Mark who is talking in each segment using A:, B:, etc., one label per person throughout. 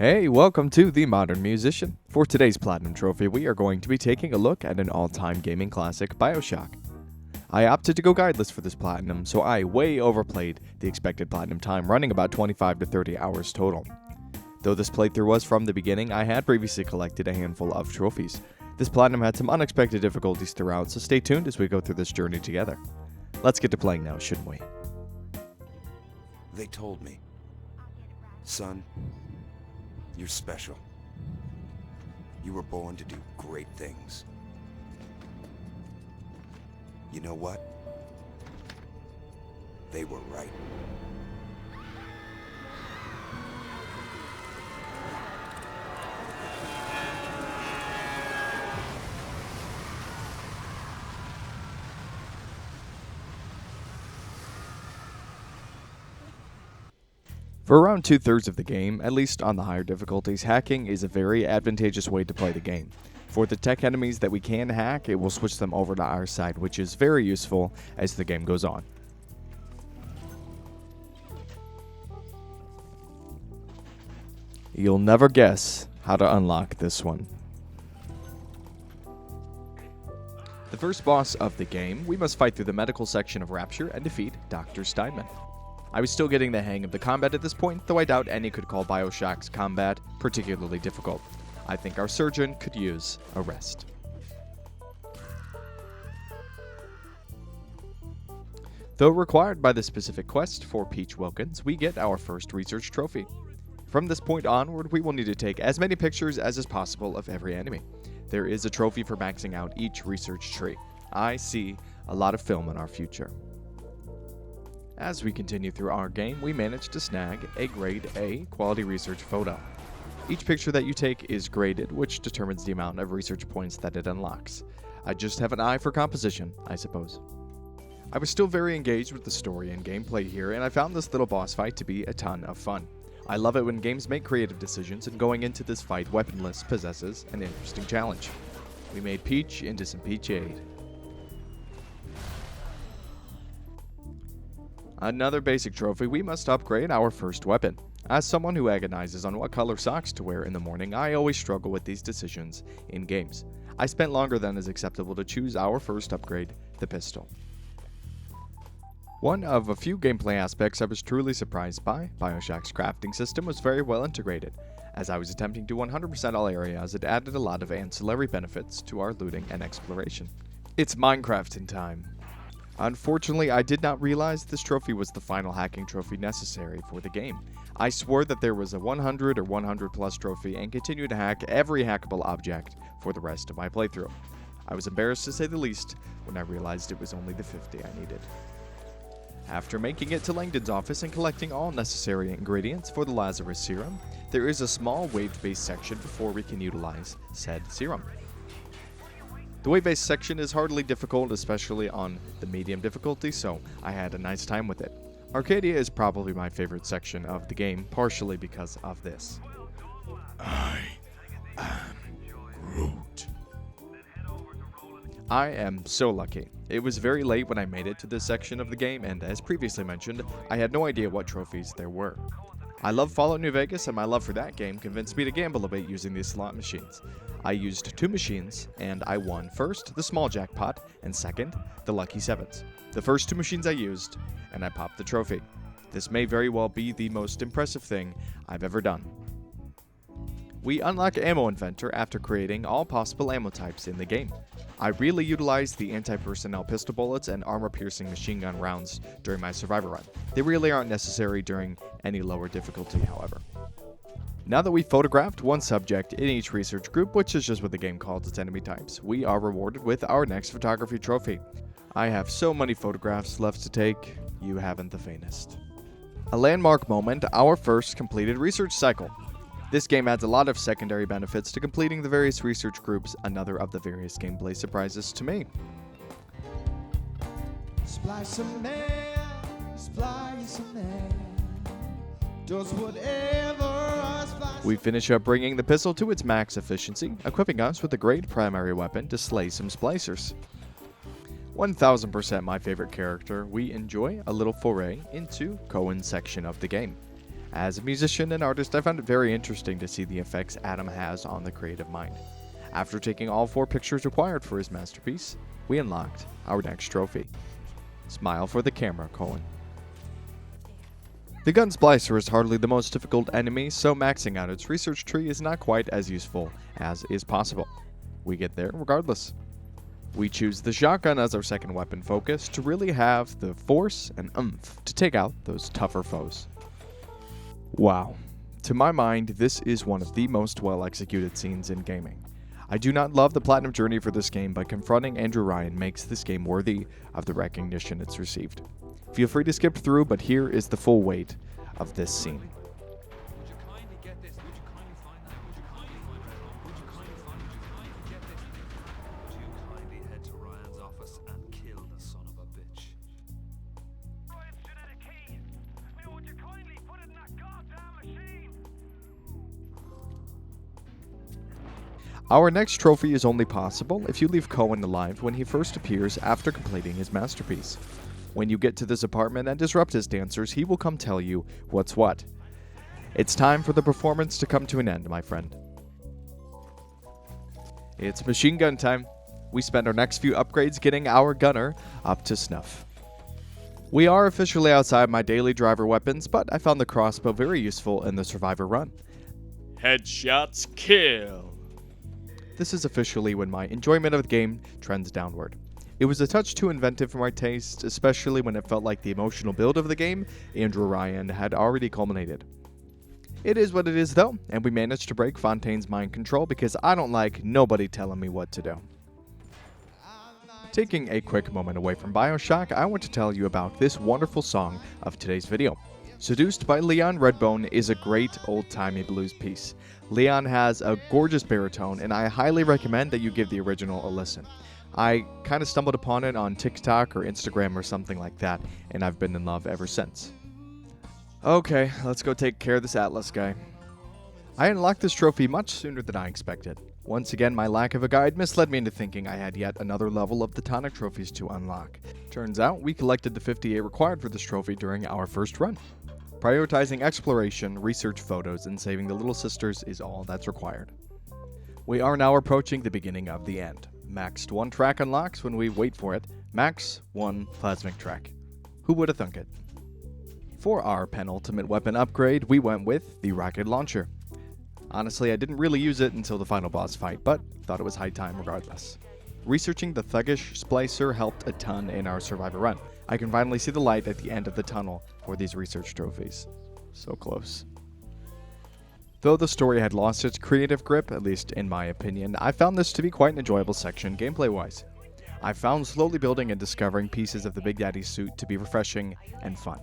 A: Hey, welcome to The Modern Musician. For today's Platinum Trophy, we are going to be taking a look at an all-time gaming classic, Bioshock. I opted to go guideless for this Platinum, so I way overplayed the expected Platinum time, running about 25 to 30 hours total. Though this playthrough was from the beginning, I had previously collected a handful of trophies. This Platinum had some unexpected difficulties throughout, so stay tuned as we go through this journey together. Let's get to playing now, shouldn't we?
B: They told me, son, you're special. You were born to do great things. You know what? They were right.
A: For around 2/3 of the game, at least on the higher difficulties, hacking is a very advantageous way to play the game. For the tech enemies that we can hack, it will switch them over to our side, which is very useful as the game goes on. You'll never guess how to unlock this one. The first boss of the game, we must fight through the medical section of Rapture and defeat Dr. Steinman. I was still getting the hang of the combat at this point, though I doubt any could call Bioshock's combat particularly difficult. I think our surgeon could use a rest. Though required by the specific quest for Peach Wilkins, we get our first research trophy. From this point onward, we will need to take as many pictures as is possible of every enemy. There is a trophy for maxing out each research tree. I see a lot of film in our future. As we continue through our game, we manage to snag a grade A quality research photo. Each picture that you take is graded, which determines the amount of research points that it unlocks. I just have an eye for composition, I suppose. I was still very engaged with the story and gameplay here, and I found this little boss fight to be a ton of fun. I love it when games make creative decisions, and going into this fight weaponless possesses an interesting challenge. We made Peach into some Peachade. Another basic trophy, we must upgrade our first weapon. As someone who agonizes on what color socks to wear in the morning, I always struggle with these decisions in games. I spent longer than is acceptable to choose our first upgrade, the pistol. One of a few gameplay aspects I was truly surprised by, Bioshock's crafting system was very well integrated. As I was attempting to 100% all areas, it added a lot of ancillary benefits to our looting and exploration. It's Minecraft in time. Unfortunately, I did not realize this trophy was the final hacking trophy necessary for the game. I swore that there was a 100 or 100 plus trophy and continued to hack every hackable object for the rest of my playthrough. I was embarrassed to say the least when I realized it was only the 50 I needed. After making it to Langdon's office and collecting all necessary ingredients for the Lazarus serum, there is a small wave-based section before we can utilize said serum. The wave-based section is hardly difficult, especially on the medium difficulty, so I had a nice time with it. Arcadia is probably my favorite section of the game, partially because of this.
B: I am Groot.
A: I am so lucky. It was very late when I made it to this section of the game, and as previously mentioned, I had no idea what trophies there were. I love Fallout New Vegas, and my love for that game convinced me to gamble a bit using these slot machines. I used 2 machines, and I won first the small jackpot, and second, the lucky 7s. The first 2 machines I used, and I popped the trophy. This may very well be the most impressive thing I've ever done. We unlock Ammo Inventor after creating all possible ammo types in the game. I really utilized the anti-personnel pistol bullets and armor-piercing machine gun rounds during my survivor run. They really aren't necessary during any lower difficulty, however. Now that we've photographed one subject in each research group, which is just what the game calls its enemy types, we are rewarded with our next photography trophy. I have so many photographs left to take, you haven't the faintest. A landmark moment, our first completed research cycle. This game adds a lot of secondary benefits to completing the various research groups, another of the various gameplay surprises to me.
C: Splicer man, does whatever a splicer.
A: We finish up bringing the pistol to its max efficiency, equipping us with a great primary weapon to slay some splicers. 1000% my favorite character, we enjoy a little foray into Cohen's section of the game. As a musician and artist, I found it very interesting to see the effects Adam has on the creative mind. After taking all 4 pictures required for his masterpiece, we unlocked our next trophy. Smile for the camera, Cohen. The gun Splicer is hardly the most difficult enemy, so maxing out its research tree is not quite as useful as is possible. We get there regardless. We choose the shotgun as our second weapon focus to really have the force and oomph to take out those tougher foes. Wow. To my mind, this is one of the most well-executed scenes in gaming. I do not love the platinum journey for this game, but confronting Andrew Ryan makes this game worthy of the recognition it's received. Feel free to skip through, but here is the full weight of this scene.
D: Would you kindly get this? Would you kindly find that? Would you kindly find that? Would you kindly get this? Would you kindly head to Ryan's office and kill the son of a bitch?
E: Ryan should have the key. Now would you kindly put it in that goddamn machine?
A: Our next trophy is only possible if you leave Cohen alive when he first appears after completing his masterpiece. When you get to this apartment and disrupt his dancers, he will come tell you what's what. It's time for the performance to come to an end, my friend. It's machine gun time. We spend our next few upgrades getting our gunner up to snuff. We are officially outside my daily driver weapons, but I found the crossbow very useful in the Survivor run. Headshots kill. This is officially when my enjoyment of the game trends downward. It was a touch too inventive for my taste, especially when it felt like the emotional build of the game, Andrew Ryan, had already culminated. It is what it is though, and we managed to break Fontaine's mind control because I don't like nobody telling me what to do. Taking a quick moment away from Bioshock, I want to tell you about this wonderful song of today's video. Seduced by Leon Redbone is a great old-timey blues piece. Leon has a gorgeous baritone, and I highly recommend that you give the original a listen. I kind of stumbled upon it on TikTok or Instagram or something like that, and I've been in love ever since. Okay, let's go take care of this Atlas guy. I unlocked this trophy much sooner than I expected. Once again, my lack of a guide misled me into thinking I had yet another level of the Tonic trophies to unlock. Turns out, we collected the 58 required for this trophy during our first run. Prioritizing exploration, research photos, and saving the little sisters is all that's required. We are now approaching the beginning of the end. Maxed 1 track unlocks when we wait for it. Max 1 plasmic track. Who would have thunk it? For our penultimate weapon upgrade, we went with the rocket launcher. Honestly, I didn't really use it until the final boss fight, but thought it was high time regardless. Researching the thuggish Splicer helped a ton in our Survivor run. I can finally see the light at the end of the tunnel for these research trophies. So close. Though the story had lost its creative grip, at least in my opinion, I found this to be quite an enjoyable section gameplay-wise. I found slowly building and discovering pieces of the Big Daddy suit to be refreshing and fun.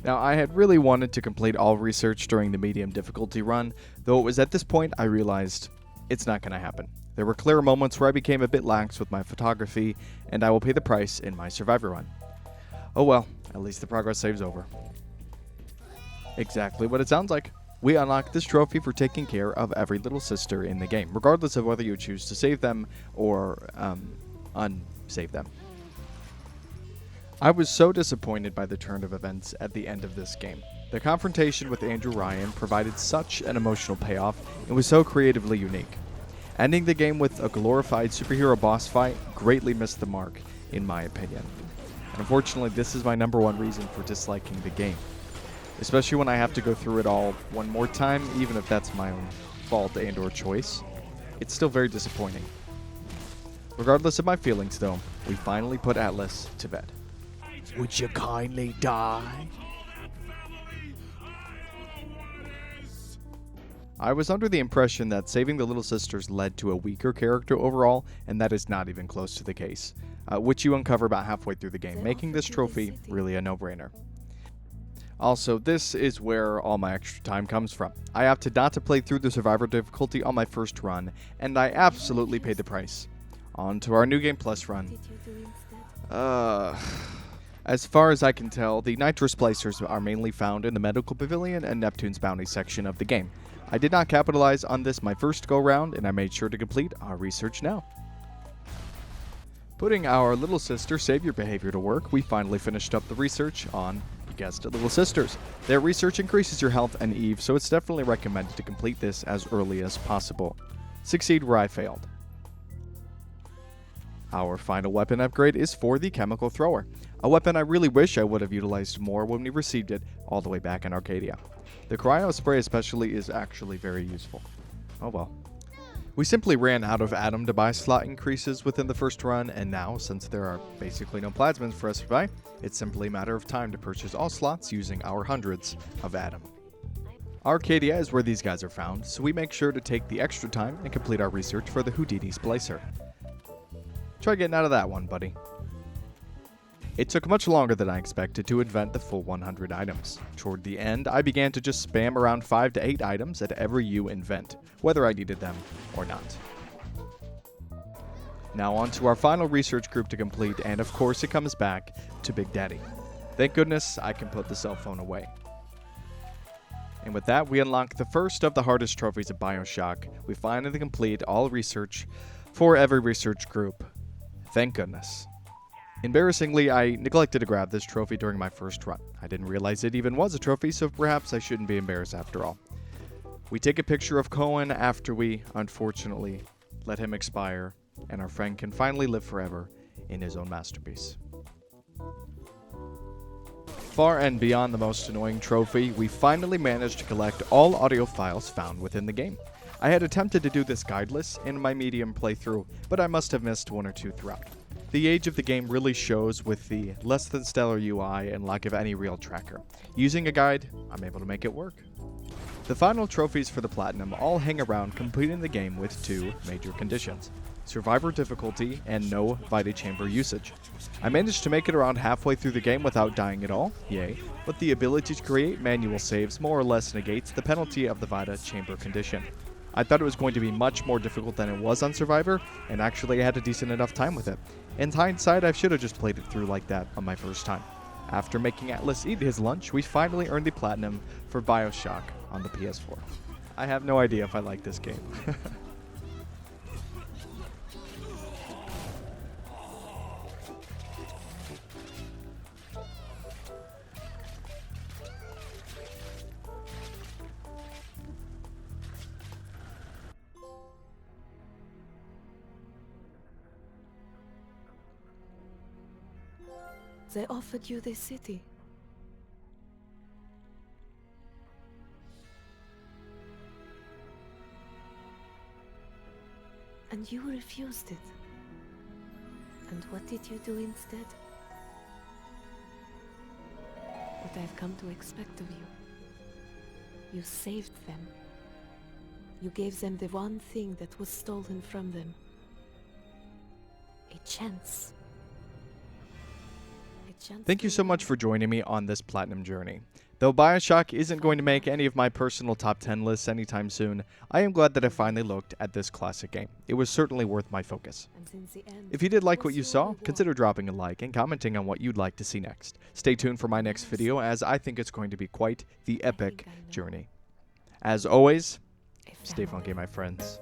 A: Now, I had really wanted to complete all research during the medium difficulty run, though it was at this point I realized it's not going to happen. There were clear moments where I became a bit lax with my photography, and I will pay the price in my Survivor run. Oh well, at least the progress save's over. Exactly what it sounds like. We unlock this trophy for taking care of every little sister in the game, regardless of whether you choose to save them or unsave them. I was so disappointed by the turn of events at the end of this game. The confrontation with Andrew Ryan provided such an emotional payoff and was so creatively unique. Ending the game with a glorified superhero boss fight greatly missed the mark, in my opinion. And unfortunately, this is my #1 reason for disliking the game. Especially when I have to go through it all one more time, even if that's my own fault and or choice. It's still very disappointing. Regardless of my feelings though, we finally put Atlas to bed. Would you kindly die? I was under the impression that saving the little sisters led to a weaker character overall, and that is not even close to the case, which you uncover about halfway through the game, making this trophy really a no-brainer. Also, this is where all my extra time comes from. I opted not to play through the Survivor difficulty on my first run, and I absolutely paid the price. On to our New Game Plus run. As far as I can tell, the Nitro Splicers are mainly found in the Medical Pavilion and Neptune's Bounty section of the game. I did not capitalize on this my first go-round, and I made sure to complete our research now. Putting our little sister savior behavior to work, we finally finished up the research on You guessed it, little sisters. Their research increases your health and Eve, so it's definitely recommended to complete this as early as possible. Succeed where I failed. Our final weapon upgrade is for the Chemical Thrower, a weapon I really wish I would have utilized more when we received it all the way back in Arcadia. The Cryo Spray especially is actually very useful. Oh well. We simply ran out of Atom to buy slot increases within the first run, and now, since there are basically no plasmids for us to buy, it's simply a matter of time to purchase all slots using our hundreds of Atom. Arcadia is where these guys are found, so we make sure to take the extra time and complete our research for the Houdini Splicer. Try getting out of that one, buddy. It took much longer than I expected to invent the full 100 items. Toward the end, I began to just spam around 5 to 8 items at every invent, whether I needed them or not. Now on to our final research group to complete, and of course it comes back to Big Daddy. Thank goodness I can put the cell phone away. And with that, we unlock the first of the hardest trophies of Bioshock. We finally complete all research for every research group. Thank goodness. Embarrassingly, I neglected to grab this trophy during my first run. I didn't realize it even was a trophy, so perhaps I shouldn't be embarrassed after all. We take a picture of Cohen after we, unfortunately, let him expire, and our friend can finally live forever in his own masterpiece. Far and beyond the most annoying trophy, we finally managed to collect all audio files found within the game. I had attempted to do this guideless in my medium playthrough, but I must have missed one or two throughout. The age of the game really shows with the less than stellar UI and lack of any real tracker. Using a guide, I'm able to make it work. The final trophies for the Platinum all hang around completing the game with 2 major conditions: Survivor difficulty and no Vita Chamber usage. I managed to make it around halfway through the game without dying at all, yay, but the ability to create manual saves more or less negates the penalty of the Vita Chamber condition. I thought it was going to be much more difficult than it was on Survivor, and actually I had a decent enough time with it. In hindsight, I should have just played it through like that on my first time. After making Atlas eat his lunch, we finally earned the Platinum for Bioshock on the PS4. I have no idea if I like this game.
F: They offered you this city. And you refused it. And what did you do instead? What I've come to expect of you. You saved them. You gave them the one thing that was stolen from them. A chance.
A: Thank you so much for joining me on this Platinum journey. Though Bioshock isn't going to make any of my personal top 10 lists anytime soon, I am glad that I finally looked at this classic game. It was certainly worth my focus. If you did like what you saw, consider dropping a like and commenting on what you'd like to see next. Stay tuned for my next video, as I think it's going to be quite the epic journey. As always, stay funky, my friends.